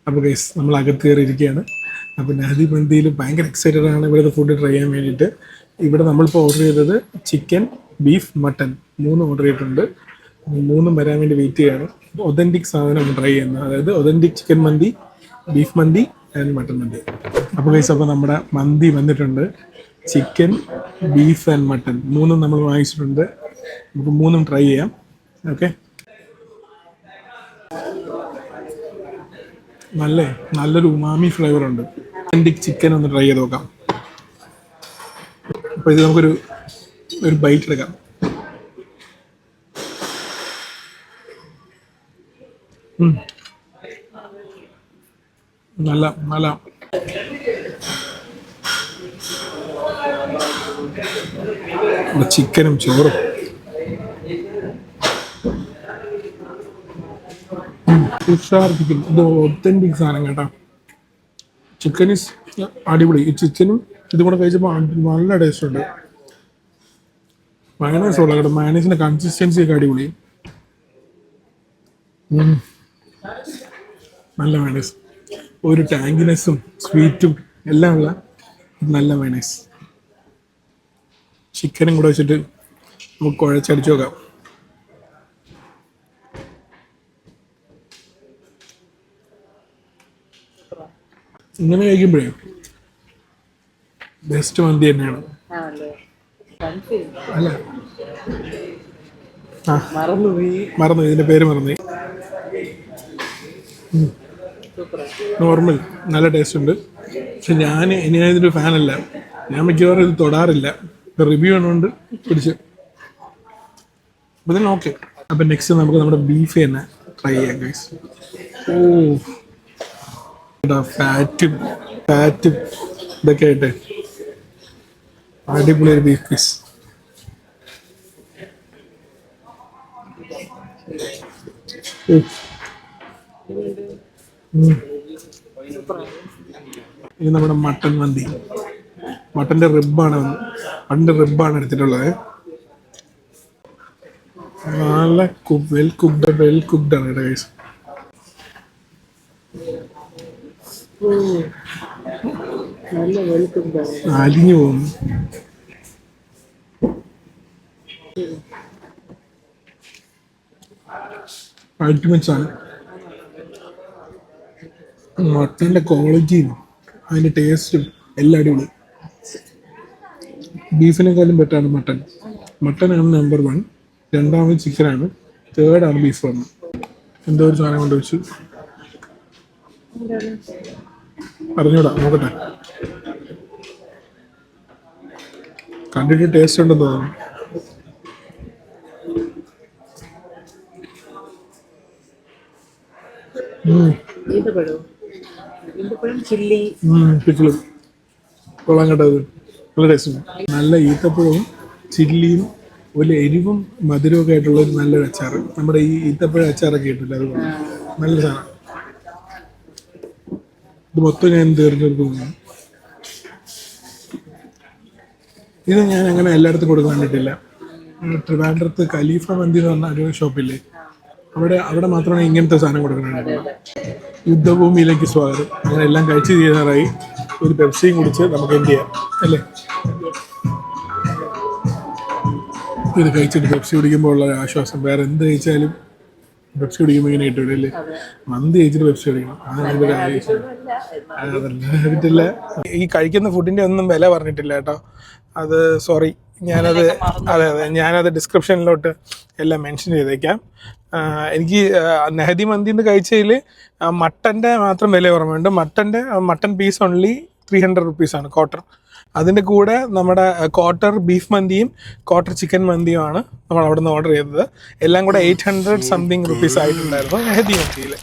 അപ്പോൾ ഗൈസ് നമ്മൾ അകത്ത് കയറിയിരിക്കുകയാണ്. അപ്പോൾ നഹദി മന്തിയിൽ ഭയങ്കര എക്സൈറ്റഡ് ആണ് ഇവിടുത്തെ ഫുഡ് ട്രൈ ചെയ്യാൻ വേണ്ടിയിട്ട്. ഇവിടെ നമ്മളിപ്പോൾ ഓർഡർ ചെയ്തത് ചിക്കൻ, ബീഫ്, മട്ടൺ 3 ഓർഡർ ചെയ്തിട്ടുണ്ട്. 3 വരാൻ വേണ്ടി വെയിറ്റ് ചെയ്യാണ്. ഒതൻറ്റിക് സാധനം ട്രൈ ചെയ്യുന്നത്, അതായത് authentic chicken mandi, beef mandi and mutton mandi. അപ്പോൾ ഗൈസ്, അപ്പോൾ നമ്മുടെ മന്തി വന്നിട്ടുണ്ട്. ചിക്കൻ, ബീഫ് ആൻഡ് മട്ടൺ 3 നമ്മൾ വാങ്ങിച്ചിട്ടുണ്ട്. നമുക്ക് 3 ട്രൈ ചെയ്യാം. ഓക്കെ, നല്ലൊരു ഉമാമി ഫ്ലേവർ ഉണ്ട്. ഒതൻറ്റിക് ചിക്കൻ ഒന്ന് ട്രൈ ചെയ്ത് നോക്കാം. അപ്പോൾ ഇത് നമുക്കൊരു ബൈറ്റ് എടുക്കാം. നല്ല ചിക്കനും ചോറും ഉഷാർപ്പിക്കും. ഇത് ഒത്തൻറ്റിക് സാധനം കേട്ടോ. ചിക്കൻ ഈസ് അടിപൊളി. ഈ ചിക്കനും ഇതും കൂടെ കഴിച്ചപ്പോൾ നല്ല ടേസ്റ്റ് ഉണ്ട്. മയണൈസ് ഉള്ള കേട്ടോ. മയണൈസിന്റെ കൺസിസ്റ്റൻസി ഒക്കെ അടിപൊളി. നല്ല മയണൈസ്, ഒരു ടാങ്കിനെസ്സും സ്വീറ്റും എല്ലാം ഉള്ള നല്ല മയണൈസ്. ചിക്കനും കൂടെ വെച്ചിട്ട് നമുക്ക് കുഴച്ചടിച്ച് നോക്കാം. ഇങ്ങനെ കഴിക്കുമ്പോഴേ ബെസ്റ്റ് മന്തി തന്നെയാണ്. അല്ല, മറന്നു, ഇതിന്റെ പേര് മറന്നു. നോർമൽ നല്ല ടേസ്റ്റ് ഉണ്ട്. പക്ഷെ ഞാൻ ഇതിൻ്റെ ഫാനല്ല. ഞാൻ മിക്കവാറും ഇത് തൊടാറില്ല. റിവ്യൂ ആണുകൊണ്ട് പിടിച്ച്. അപ്പം തന്നെ ഓക്കെ. അപ്പം നെക്സ്റ്റ് നമുക്ക് നമ്മുടെ ബീഫ് തന്നെ ട്രൈ ചെയ്യാം ഗൈസ്. ഫാറ്റും ഇതൊക്കെ ആയിട്ട് അടിപൊളി ഒരു ബീഫ് പീസ്. ഇത് നമ്മുടെ മട്ടൺ മന്തി. മട്ടൻ്റെ റിബാണ് എടുത്തിട്ടുള്ളത്. നല്ല വെൽ കുക്ക്ഡ് ആണ് കേട്ടോ ഗൈസ്. അലിഞ്ഞു പോകുന്നു. അൾട്ടിമേറ്റ് ആണ്. മട്ടൻ്റെ ക്വാളിറ്റിയും അതിൻ്റെ ടേസ്റ്റും എല്ലാം അടിപൊളി. ബീഫിനെക്കാളും ബെറ്ററാണ് മട്ടനാണ് നമ്പർ 1. രണ്ടാമത് ചിക്കനാണ്. തേർഡാണ് ബീഫാണ്. എന്തോ ഒരു സാധനം കൊണ്ട് വെച്ചു അറിഞ്ഞൂടാ, നോക്കട്ടെ. കണ്ടിട്ട് ടേസ്റ്റ് ഉണ്ടെന്ന് തോന്നുന്നു. കൊള്ളാൻ കേട്ടത് നല്ല ടേസ്റ്റ്. നല്ല ഈത്തപ്പഴവും ചില്ലിയും ഒരു എരിവും മധുരമൊക്കെ ആയിട്ടുള്ള ഒരു നല്ലൊരു അച്ചാർ. നമ്മുടെ ഈ ഈത്തപ്പഴ അച്ചാറൊക്കെ ഇട്ടില്ല, അത് നല്ല സാധനം. ഇത് മൊത്തം ഞാൻ തീർച്ചയായിട്ടും ഇത് ഞാൻ അങ്ങനെ എല്ലായിടത്തും കൊടുക്കാൻ കണ്ടിട്ടില്ല. ട്രിവാൻഡ്രത്ത് ഖലീഫ മന്തി എന്ന് പറഞ്ഞ ഒരു ഷോപ്പില്ലേ, അവിടെ മാത്രമാണ് ഇങ്ങനത്തെ സാധനം കൊടുക്കുന്നത്. യുദ്ധഭൂമിയിലേക്ക് സ്വാഗതം. അങ്ങനെ എല്ലാം കഴിച്ച് തീരാറായി. ഒരു പെപ്സിയും കുടിച്ച് നമുക്ക് എന്ത് ചെയ്യാം അല്ലേ? ഇത് കഴിച്ചിട്ട് പെപ്സി കുടിക്കുമ്പോൾ ഉള്ള ആശ്വാസം വേറെ എന്ത് കഴിച്ചാലും പെപ്സി കുടിക്കുമ്പോൾ ഇങ്ങനെ കിട്ടൂല്ലേ. മന്തി കഴിച്ചിട്ട് പെപ്സി കുടിക്കണം, അതല്ല. ഈ കഴിക്കുന്ന ഫുഡിന്റെ ഒന്നും വില പറഞ്ഞിട്ടില്ല കേട്ടോ. അത് സോറി, ഞാനത് ഡിസ്ക്രിപ്ഷനിലോട്ട് എല്ലാം മെൻഷൻ ചെയ്തേക്കാം. എനിക്ക് നഹദി മന്തിന്ന് കഴിച്ചതിൽ മട്ടൻ്റെ മാത്രം വില ഓർമ്മയുണ്ട്. മട്ടൺ പീസ് ഓൺലി 300 റുപ്പീസാണ് ക്വാർട്ടർ. അതിൻ്റെ കൂടെ നമ്മുടെ ക്വാർട്ടർ ബീഫ് മന്തിയും ക്വാർട്ടർ ചിക്കൻ മന്തിയുമാണ് നമ്മൾ അവിടെ നിന്ന് ഓർഡർ ചെയ്തത്. എല്ലാം കൂടെ 800 സംതിങ് റുപ്പീസ് ആയിട്ടുണ്ടായിരുന്നു നഹദി മന്തിയിൽ.